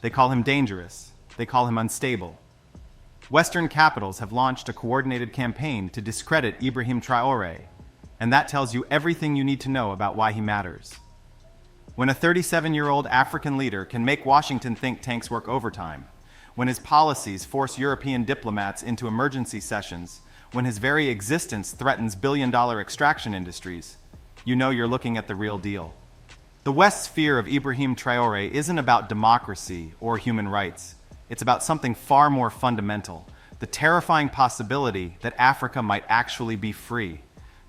They call him dangerous. They call him unstable. Western capitals have launched a coordinated campaign to discredit Ibrahim Traoré, and that tells you everything you need to know about why he matters. When a 37-year-old African leader can make Washington think tanks work overtime, when his policies force European diplomats into emergency sessions, when his very existence threatens billion-dollar extraction industries, you know you're looking at the real deal. The West's fear of Ibrahim Traoré isn't about democracy or human rights. It's about something far more fundamental, the terrifying possibility that Africa might actually be free.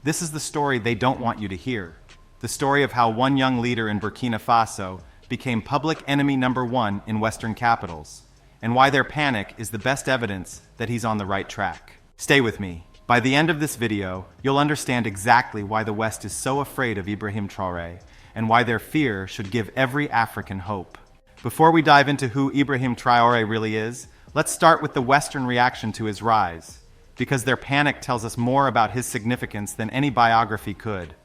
This is the story they don't want you to hear. The story of how one young leader in Burkina Faso became public enemy number one in Western capitals, and why their panic is the best evidence that he's on the right track. Stay with me. By the end of this video, you'll understand exactly why the West is so afraid of Ibrahim Traoré, and why their fear should give every African hope. Before we dive into who Ibrahim Traoré really is, let's start with the Western reaction to his rise, because their panic tells us more about his significance than any biography could.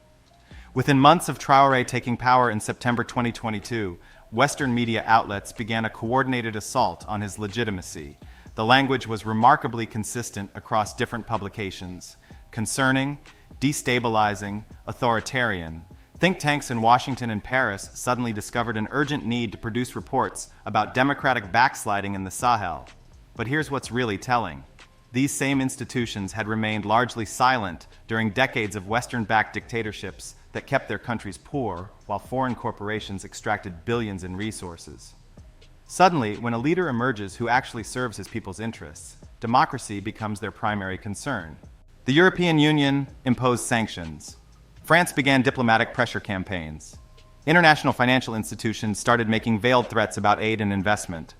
Within months of Traoré taking power in September 2022, Western media outlets began a coordinated assault on his legitimacy. The language was remarkably consistent across different publications: concerning, destabilizing, authoritarian. Think tanks in Washington and Paris suddenly discovered an urgent need to produce reports about democratic backsliding in the Sahel. But here's what's really telling. These same institutions had remained largely silent during decades of Western-backed dictatorships that kept their countries poor, while foreign corporations extracted billions in resources. Suddenly, when a leader emerges who actually serves his people's interests, democracy becomes their primary concern. The European Union imposed sanctions. France began diplomatic pressure campaigns. International financial institutions started making veiled threats about aid and investment.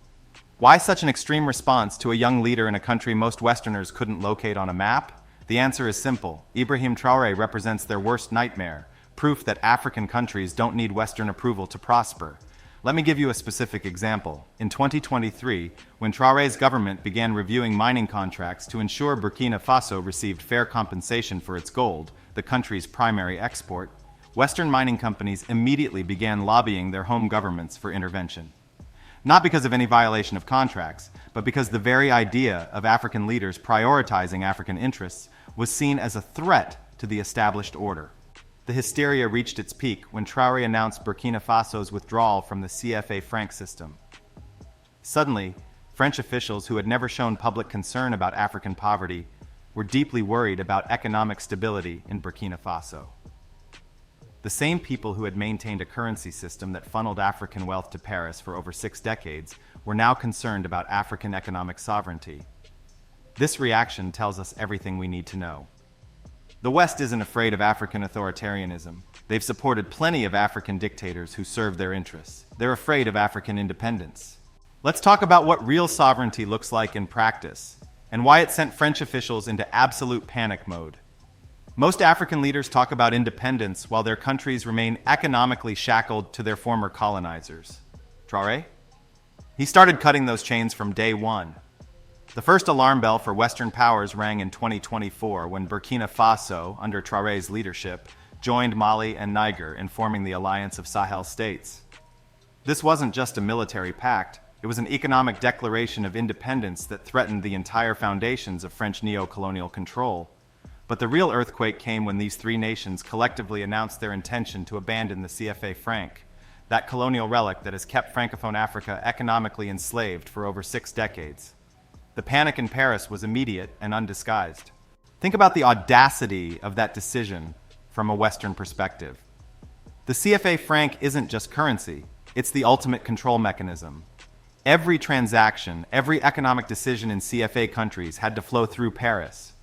Why such an extreme response to a young leader in a country most Westerners couldn't locate on a map? The answer is simple. Ibrahim Traoré represents their worst nightmare, proof that African countries don't need Western approval to prosper. Let me give you a specific example. In 2023, when Traoré's government began reviewing mining contracts to ensure Burkina Faso received fair compensation for its gold, the country's primary export, Western mining companies immediately began lobbying their home governments for intervention. Not because of any violation of contracts, but because the very idea of African leaders prioritizing African interests was seen as a threat to the established order. The hysteria reached its peak when Traoré announced Burkina Faso's withdrawal from the CFA franc system. Suddenly, French officials who had never shown public concern about African poverty were deeply worried about economic stability in Burkina Faso. The same people who had maintained a currency system that funneled African wealth to Paris for over 6 decades were now concerned about African economic sovereignty. This reaction tells us everything we need to know. The West isn't afraid of African authoritarianism. They've supported plenty of African dictators who serve their interests. They're afraid of African independence. Let's talk about what real sovereignty looks like in practice, and why it sent French officials into absolute panic mode. Most African leaders talk about independence while their countries remain economically shackled to their former colonizers. Traoré? He started cutting those chains from day one. The first alarm bell for Western powers rang in 2024 when Burkina Faso, under Traoré's leadership, joined Mali and Niger in forming the Alliance of Sahel States. This wasn't just a military pact, it was an economic declaration of independence that threatened the entire foundations of French neocolonial control. But the real earthquake came when these three nations collectively announced their intention to abandon the CFA franc, that colonial relic that has kept Francophone Africa economically enslaved for over 6 decades. The panic in Paris was immediate and undisguised. Think about the audacity of that decision from a Western perspective. The CFA franc isn't just currency, it's the ultimate control mechanism. Every transaction, every economic decision in CFA countries had to flow through Paris.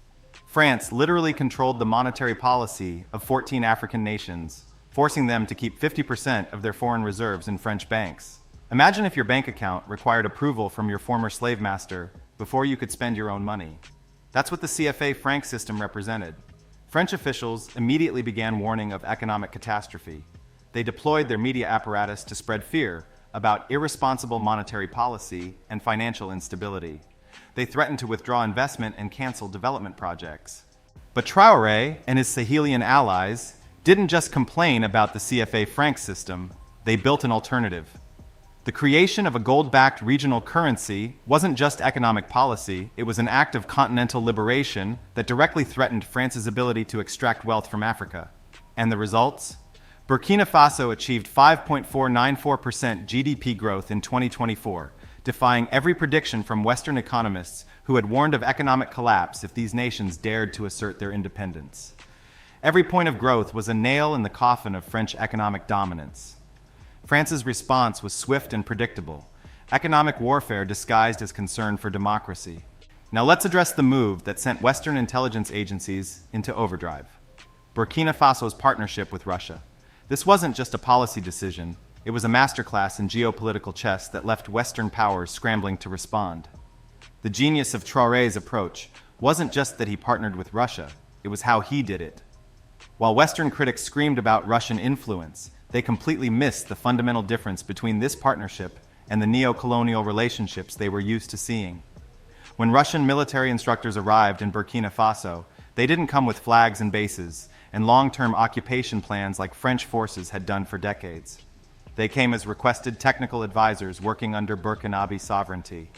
France literally controlled the monetary policy of 14 African nations, forcing them to keep 50% of their foreign reserves in French banks. Imagine if your bank account required approval from your former slave master before you could spend your own money. That's what the CFA franc system represented. French officials immediately began warning of economic catastrophe. They deployed their media apparatus to spread fear about irresponsible monetary policy and financial instability. They threatened to withdraw investment and cancel development projects. But Traoré and his Sahelian allies didn't just complain about the CFA franc system, they built an alternative. The creation of a gold-backed regional currency wasn't just economic policy, it was an act of continental liberation that directly threatened France's ability to extract wealth from Africa. And the results? Burkina Faso achieved 5.494% GDP growth in 2024, defying every prediction from Western economists who had warned of economic collapse if these nations dared to assert their independence. Every point of growth was a nail in the coffin of French economic dominance. France's response was swift and predictable, economic warfare disguised as concern for democracy. Now let's address the move that sent Western intelligence agencies into overdrive: Burkina Faso's partnership with Russia. This wasn't just a policy decision, it was a masterclass in geopolitical chess that left Western powers scrambling to respond. The genius of Traoré's approach wasn't just that he partnered with Russia, it was how he did it. While Western critics screamed about Russian influence, they completely missed the fundamental difference between this partnership and the neocolonial relationships they were used to seeing. When Russian military instructors arrived in Burkina Faso, they didn't come with flags and bases and long-term occupation plans like French forces had done for decades. They came as requested technical advisors working under Burkinabe sovereignty.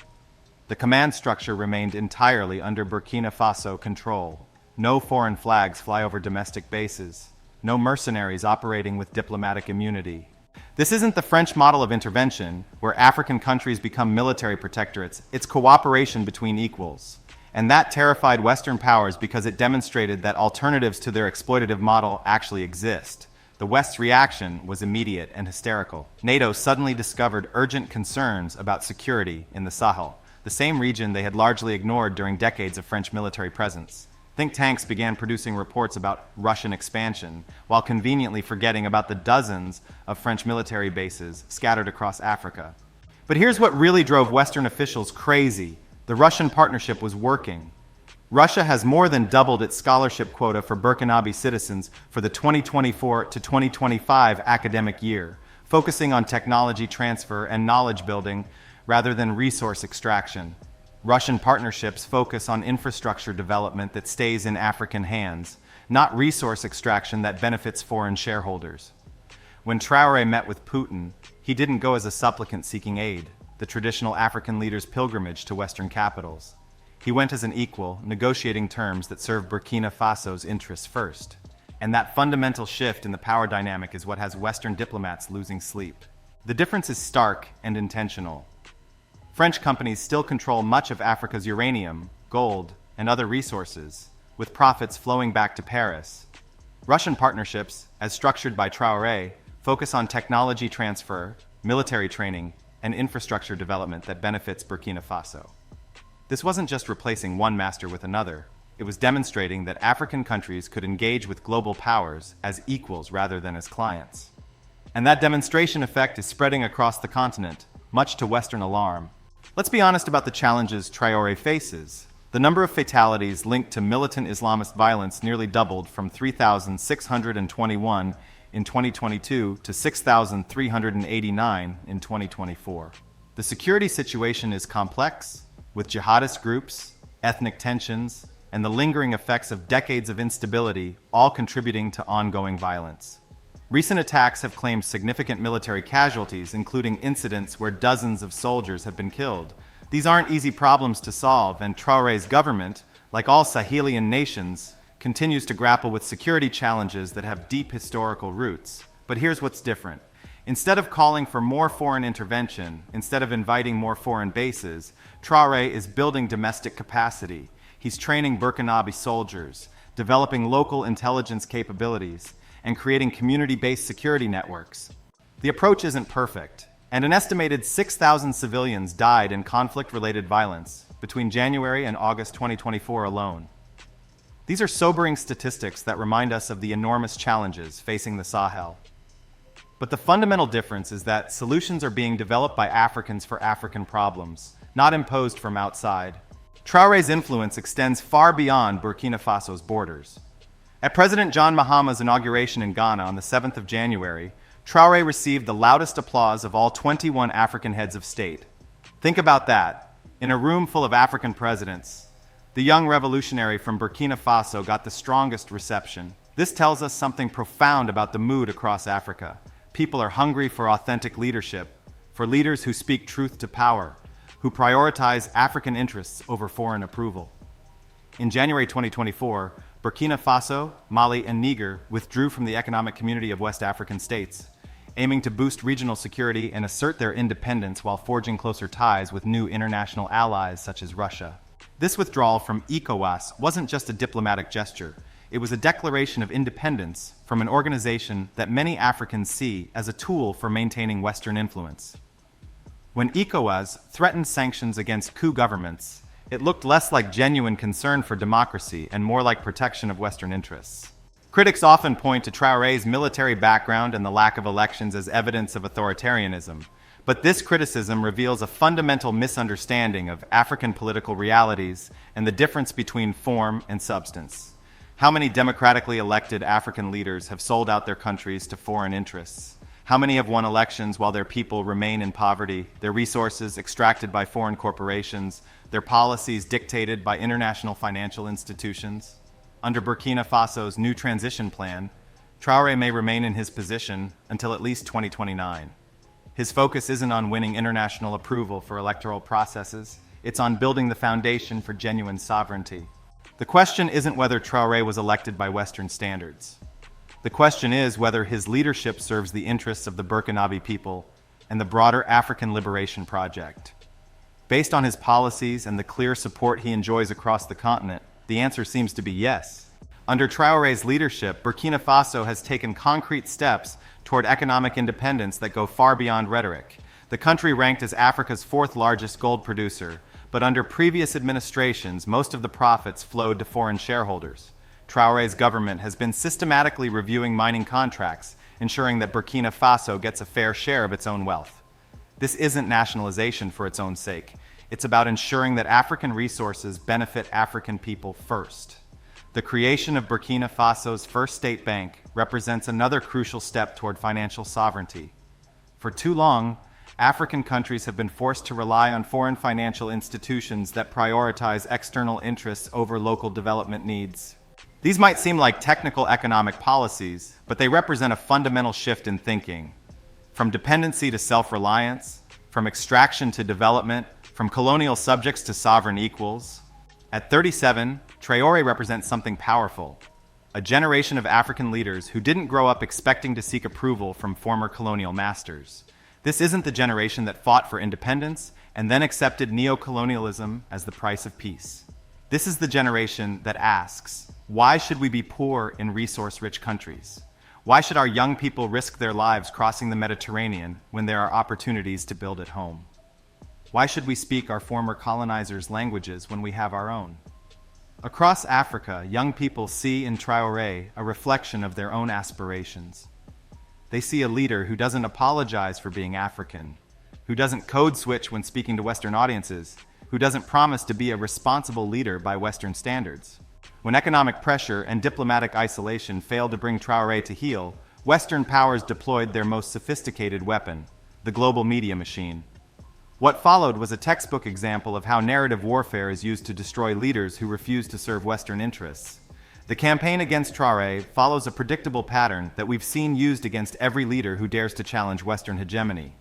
The command structure remained entirely under Burkina Faso control. No foreign flags fly over domestic bases. No mercenaries operating with diplomatic immunity. This isn't the French model of intervention, where African countries become military protectorates. It's cooperation between equals. And that terrified Western powers because it demonstrated that alternatives to their exploitative model actually exist. The West's reaction was immediate and hysterical. NATO suddenly discovered urgent concerns about security in the Sahel, the same region they had largely ignored during decades of French military presence. Think tanks began producing reports about Russian expansion, while conveniently forgetting about the dozens of French military bases scattered across Africa. But here's what really drove Western officials crazy. The Russian partnership was working. Russia has more than doubled its scholarship quota for Burkinabe citizens for the 2024 to 2025 academic year, focusing on technology transfer and knowledge building rather than resource extraction. Russian partnerships focus on infrastructure development that stays in African hands, not resource extraction that benefits foreign shareholders. When Traoré met with Putin, he didn't go as a supplicant seeking aid, the traditional African leader's pilgrimage to Western capitals. He went as an equal, negotiating terms that serve Burkina Faso's interests first. And that fundamental shift in the power dynamic is what has Western diplomats losing sleep. The difference is stark and intentional. French companies still control much of Africa's uranium, gold, and other resources, with profits flowing back to Paris. Russian partnerships, as structured by Traoré, focus on technology transfer, military training, and infrastructure development that benefits Burkina Faso. This wasn't just replacing one master with another, it was demonstrating that African countries could engage with global powers as equals rather than as clients. And that demonstration effect is spreading across the continent, much to Western alarm. Let's be honest about the challenges Traoré faces. The number of fatalities linked to militant Islamist violence nearly doubled from 3,621 in 2022 to 6,389 in 2024. The security situation is complex, with jihadist groups, ethnic tensions, and the lingering effects of decades of instability all contributing to ongoing violence. Recent attacks have claimed significant military casualties, including incidents where dozens of soldiers have been killed. These aren't easy problems to solve, and Traoré's government, like all Sahelian nations, continues to grapple with security challenges that have deep historical roots. But here's what's different. Instead of calling for more foreign intervention, instead of inviting more foreign bases, Traoré is building domestic capacity. He's training Burkinabe soldiers, developing local intelligence capabilities, and creating community-based security networks. The approach isn't perfect, and an estimated 6,000 civilians died in conflict-related violence between January and August 2024 alone. These are sobering statistics that remind us of the enormous challenges facing the Sahel. But the fundamental difference is that solutions are being developed by Africans for African problems, not imposed from outside. Traoré's influence extends far beyond Burkina Faso's borders. At President John Mahama's inauguration in Ghana on the 7th of January, Traoré received the loudest applause of all 21 African heads of state. Think about that. In a room full of African presidents, the young revolutionary from Burkina Faso got the strongest reception. This tells us something profound about the mood across Africa. People are hungry for authentic leadership, for leaders who speak truth to power, who prioritize African interests over foreign approval. In January 2024, Burkina Faso, Mali, and Niger withdrew from the Economic Community of West African States, aiming to boost regional security and assert their independence while forging closer ties with new international allies such as Russia. This withdrawal from ECOWAS wasn't just a diplomatic gesture. It was a declaration of independence from an organization that many Africans see as a tool for maintaining Western influence. When ECOWAS threatened sanctions against coup governments, it looked less like genuine concern for democracy and more like protection of Western interests. Critics often point to Traoré's military background and the lack of elections as evidence of authoritarianism, but this criticism reveals a fundamental misunderstanding of African political realities and the difference between form and substance. How many democratically elected African leaders have sold out their countries to foreign interests? How many have won elections while their people remain in poverty, their resources extracted by foreign corporations, their policies dictated by international financial institutions? Under Burkina Faso's new transition plan, Traoré may remain in his position until at least 2029. His focus isn't on winning international approval for electoral processes, it's on building the foundation for genuine sovereignty. The question isn't whether Traoré was elected by Western standards. The question is whether his leadership serves the interests of the Burkinabe people and the broader African liberation project. Based on his policies and the clear support he enjoys across the continent, the answer seems to be yes. Under Traoré's leadership, Burkina Faso has taken concrete steps toward economic independence that go far beyond rhetoric. The country ranked as Africa's fourth largest gold producer, but under previous administrations, most of the profits flowed to foreign shareholders. Traoré's government has been systematically reviewing mining contracts, ensuring that Burkina Faso gets a fair share of its own wealth. This isn't nationalization for its own sake. It's about ensuring that African resources benefit African people first. The creation of Burkina Faso's first state bank represents another crucial step toward financial sovereignty. For too long, African countries have been forced to rely on foreign financial institutions that prioritize external interests over local development needs. These might seem like technical economic policies, but they represent a fundamental shift in thinking. From dependency to self-reliance, from extraction to development, from colonial subjects to sovereign equals. At 37, Traoré represents something powerful. A generation of African leaders who didn't grow up expecting to seek approval from former colonial masters. This isn't the generation that fought for independence and then accepted neocolonialism as the price of peace. This is the generation that asks, why should we be poor in resource-rich countries? Why should our young people risk their lives crossing the Mediterranean when there are opportunities to build at home? Why should we speak our former colonizers' languages when we have our own? Across Africa, young people see in Traoré a reflection of their own aspirations. They see a leader who doesn't apologize for being African, who doesn't code switch when speaking to Western audiences, who doesn't promise to be a responsible leader by Western standards. When economic pressure and diplomatic isolation failed to bring Traoré to heel, Western powers deployed their most sophisticated weapon, the global media machine. What followed was a textbook example of how narrative warfare is used to destroy leaders who refuse to serve Western interests. The campaign against Traoré follows a predictable pattern that we've seen used against every leader who dares to challenge Western hegemony.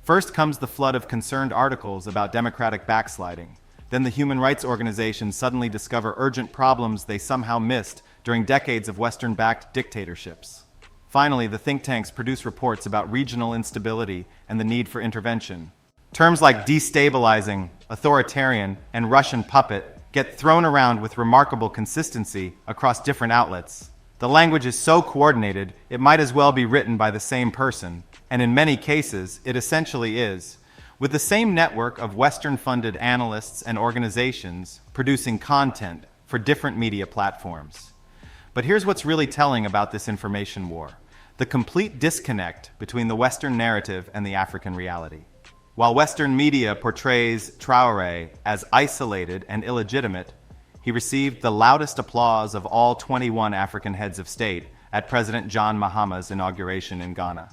First comes the flood of concerned articles about democratic backsliding. Then the human rights organizations suddenly discover urgent problems they somehow missed during decades of Western-backed dictatorships. Finally, the think tanks produce reports about regional instability and the need for intervention. Terms like destabilizing, authoritarian, and Russian puppet get thrown around with remarkable consistency across different outlets. The language is so coordinated, it might as well be written by the same person, and in many cases, it essentially is, with the same network of Western-funded analysts and organizations producing content for different media platforms. But here's what's really telling about this information war: the complete disconnect between the Western narrative and the African reality. While Western media portrays Traoré as isolated and illegitimate, he received the loudest applause of all 21 African heads of state at President John Mahama's inauguration in Ghana.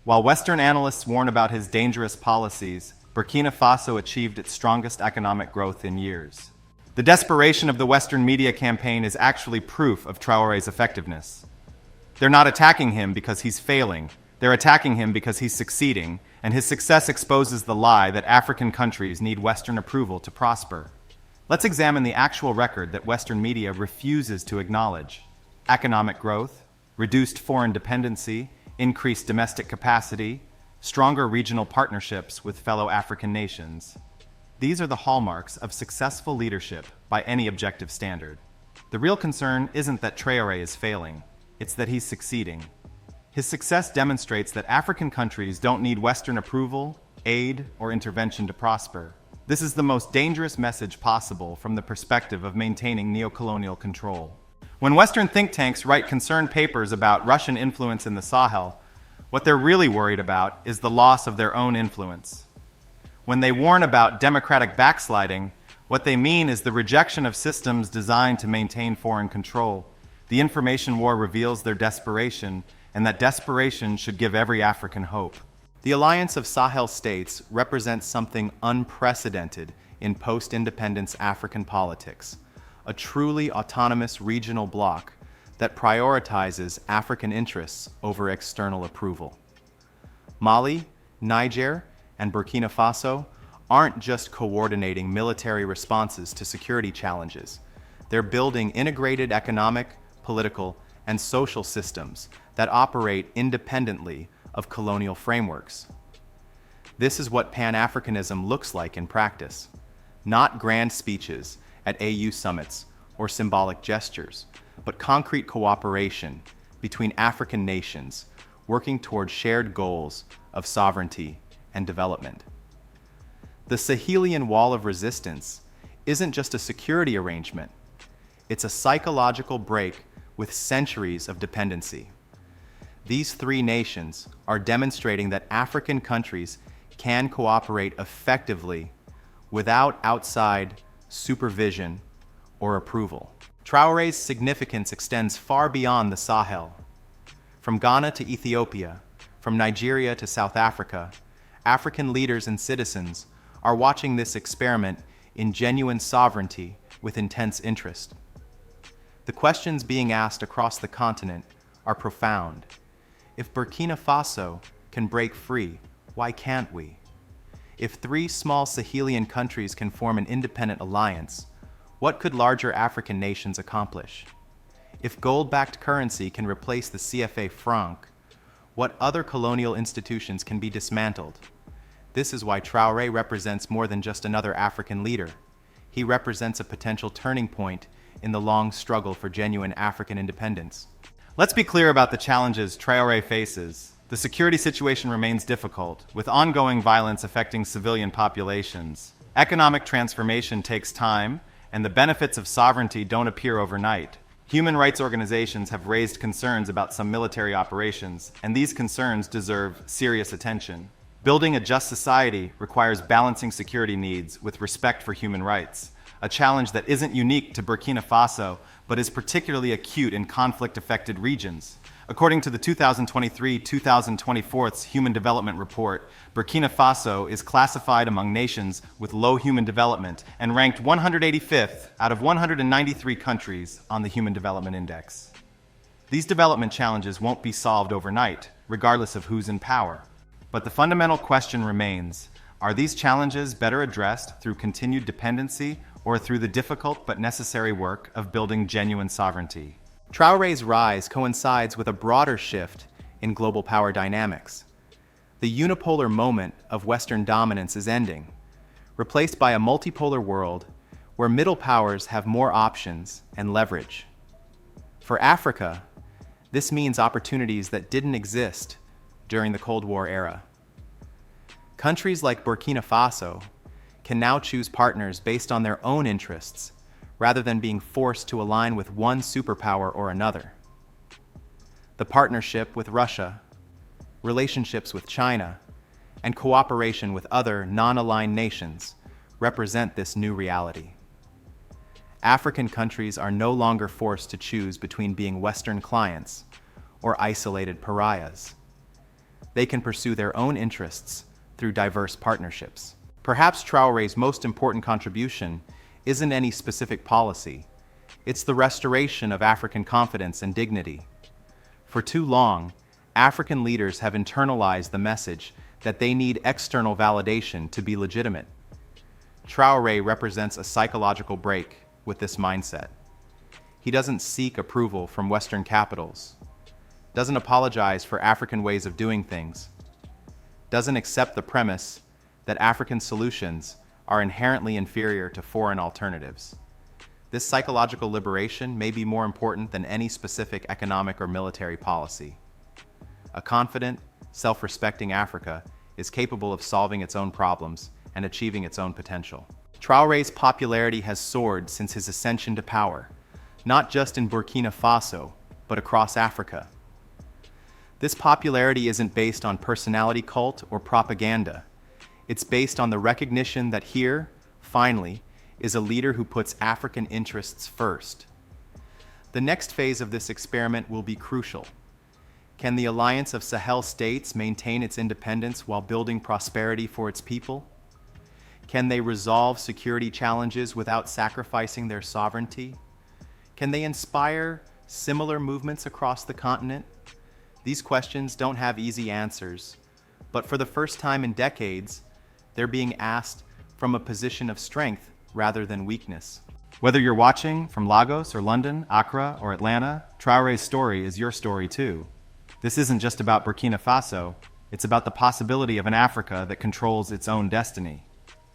While Western analysts warn about his dangerous policies, Burkina Faso achieved its strongest economic growth in years. The desperation of the Western media campaign is actually proof of Traoré's effectiveness. They're not attacking him because he's failing. They're attacking him because he's succeeding, and his success exposes the lie that African countries need Western approval to prosper. Let's examine the actual record that Western media refuses to acknowledge. Economic growth, reduced foreign dependency, increased domestic capacity, stronger regional partnerships with fellow African nations. These are the hallmarks of successful leadership by any objective standard. The real concern isn't that Traoré is failing, it's that he's succeeding. His success demonstrates that African countries don't need Western approval, aid, or intervention to prosper. This is the most dangerous message possible from the perspective of maintaining neocolonial control. When Western think tanks write concerned papers about Russian influence in the Sahel, what they're really worried about is the loss of their own influence. When they warn about democratic backsliding, what they mean is the rejection of systems designed to maintain foreign control. The information war reveals their desperation, and that desperation should give every African hope. The alliance of Sahel states represents something unprecedented in post-independence African politics, a truly autonomous regional bloc that prioritizes African interests over external approval. Mali, Niger, and Burkina Faso aren't just coordinating military responses to security challenges. They're building integrated economic, political, and social systems that operate independently of colonial frameworks. This is what Pan-Africanism looks like in practice, not grand speeches at AU summits or symbolic gestures, but concrete cooperation between African nations working toward shared goals of sovereignty and development. The Sahelian wall of resistance isn't just a security arrangement, it's a psychological break with centuries of dependency. These three nations are demonstrating that African countries can cooperate effectively without outside supervision or approval. Traoré's significance extends far beyond the Sahel. From Ghana to Ethiopia, from Nigeria to South Africa, African leaders and citizens are watching this experiment in genuine sovereignty with intense interest. The questions being asked across the continent are profound. If Burkina Faso can break free, why can't we? If three small Sahelian countries can form an independent alliance, what could larger African nations accomplish? If gold-backed currency can replace the CFA franc, what other colonial institutions can be dismantled? This is why Traoré represents more than just another African leader. He represents a potential turning point in the long struggle for genuine African independence. Let's be clear about the challenges Traoré faces. The security situation remains difficult, with ongoing violence affecting civilian populations. Economic transformation takes time, and the benefits of sovereignty don't appear overnight. Human rights organizations have raised concerns about some military operations, and these concerns deserve serious attention. Building a just society requires balancing security needs with respect for human rights, a challenge that isn't unique to Burkina Faso, but is particularly acute in conflict-affected regions. According to the 2023-2024 Human Development Report, Burkina Faso is classified among nations with low human development and ranked 185th out of 193 countries on the Human Development Index. These development challenges won't be solved overnight, regardless of who's in power. But the fundamental question remains, are these challenges better addressed through continued dependency or through the difficult but necessary work of building genuine sovereignty? Traoré's rise coincides with a broader shift in global power dynamics. The unipolar moment of Western dominance is ending, replaced by a multipolar world where middle powers have more options and leverage. For Africa, this means opportunities that didn't exist during the Cold War era. Countries like Burkina Faso can now choose partners based on their own interests rather than being forced to align with one superpower or another. The partnership with Russia, relationships with China, and cooperation with other non-aligned nations represent this new reality. African countries are no longer forced to choose between being Western clients or isolated pariahs. They can pursue their own interests through diverse partnerships. Perhaps Traoré's most important contribution isn't any specific policy. It's the restoration of African confidence and dignity. For too long, African leaders have internalized the message that they need external validation to be legitimate. Traoré represents a psychological break with this mindset. He doesn't seek approval from Western capitals, doesn't apologize for African ways of doing things, doesn't accept the premise that African solutions are inherently inferior to foreign alternatives. This psychological liberation may be more important than any specific economic or military policy. A confident, self-respecting Africa is capable of solving its own problems and achieving its own potential. Traoré's popularity has soared since his ascension to power, not just in Burkina Faso, but across Africa. This popularity isn't based on personality cult or propaganda. It's based on the recognition that here, finally, is a leader who puts African interests first. The next phase of this experiment will be crucial. Can the alliance of Sahel states maintain its independence while building prosperity for its people? Can they resolve security challenges without sacrificing their sovereignty? Can they inspire similar movements across the continent? These questions don't have easy answers, but for the first time in decades, they're being asked from a position of strength rather than weakness. Whether you're watching from Lagos or London, Accra or Atlanta, Traoré's story is your story too. This isn't just about Burkina Faso, it's about the possibility of an Africa that controls its own destiny.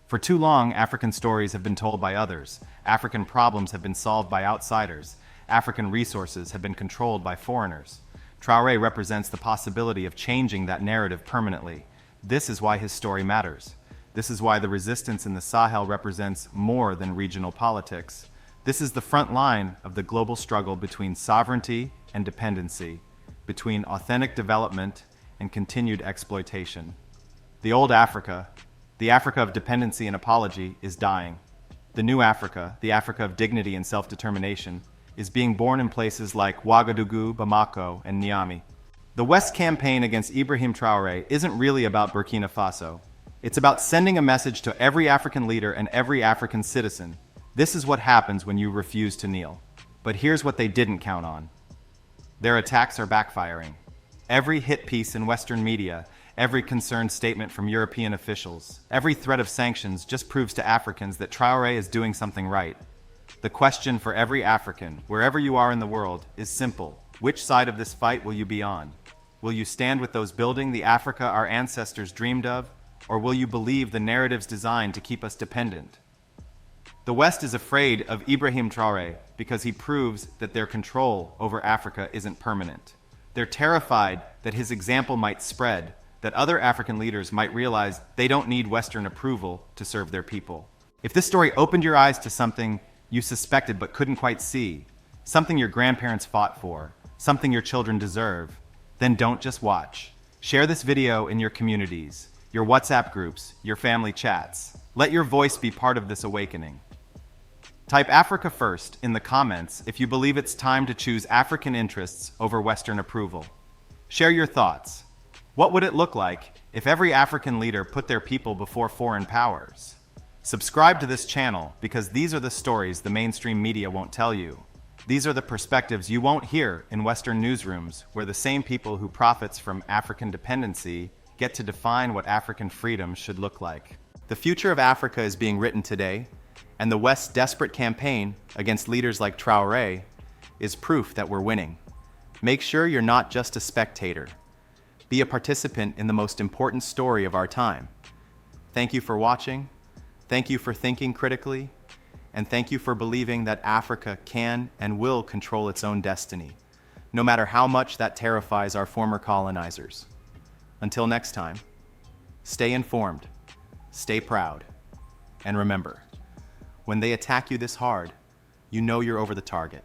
For too long, African stories have been told by others. African problems have been solved by outsiders. African resources have been controlled by foreigners. Traoré represents the possibility of changing that narrative permanently. This is why his story matters. This is why the resistance in the Sahel represents more than regional politics. This is the front line of the global struggle between sovereignty and dependency, between authentic development and continued exploitation. The old Africa, the Africa of dependency and apology, is dying. The new Africa, the Africa of dignity and self-determination, is being born in places like Ouagadougou, Bamako, and Niamey. The West campaign against Ibrahim Traoré isn't really about Burkina Faso. It's about sending a message to every African leader and every African citizen. This is what happens when you refuse to kneel. But here's what they didn't count on. Their attacks are backfiring. Every hit piece in Western media, every concerned statement from European officials, every threat of sanctions just proves to Africans that Traoré is doing something right. The question for every African, wherever you are in the world, is simple. Which side of this fight will you be on? Will you stand with those building the Africa our ancestors dreamed of? Or will you believe the narratives designed to keep us dependent? The West is afraid of Ibrahim Traoré because he proves that their control over Africa isn't permanent. They're terrified that his example might spread, that other African leaders might realize they don't need Western approval to serve their people. If this story opened your eyes to something you suspected but couldn't quite see, something your grandparents fought for, something your children deserve, then don't just watch. Share this video in your communities, your WhatsApp groups, your family chats. Let your voice be part of this awakening. Type Africa first in the comments if you believe it's time to choose African interests over Western approval. Share your thoughts. What would it look like if every African leader put their people before foreign powers? Subscribe to this channel because these are the stories the mainstream media won't tell you. These are the perspectives you won't hear in Western newsrooms, where the same people who profits from African dependency get to define what African freedom should look like. The future of Africa is being written today, and the West's desperate campaign against leaders like Traoré is proof that we're winning. Make sure you're not just a spectator. Be a participant in the most important story of our time. Thank you for watching. Thank you for thinking critically. And thank you for believing that Africa can and will control its own destiny, no matter how much that terrifies our former colonizers. Until next time, stay informed, stay proud, and remember, when they attack you this hard, you know you're over the target.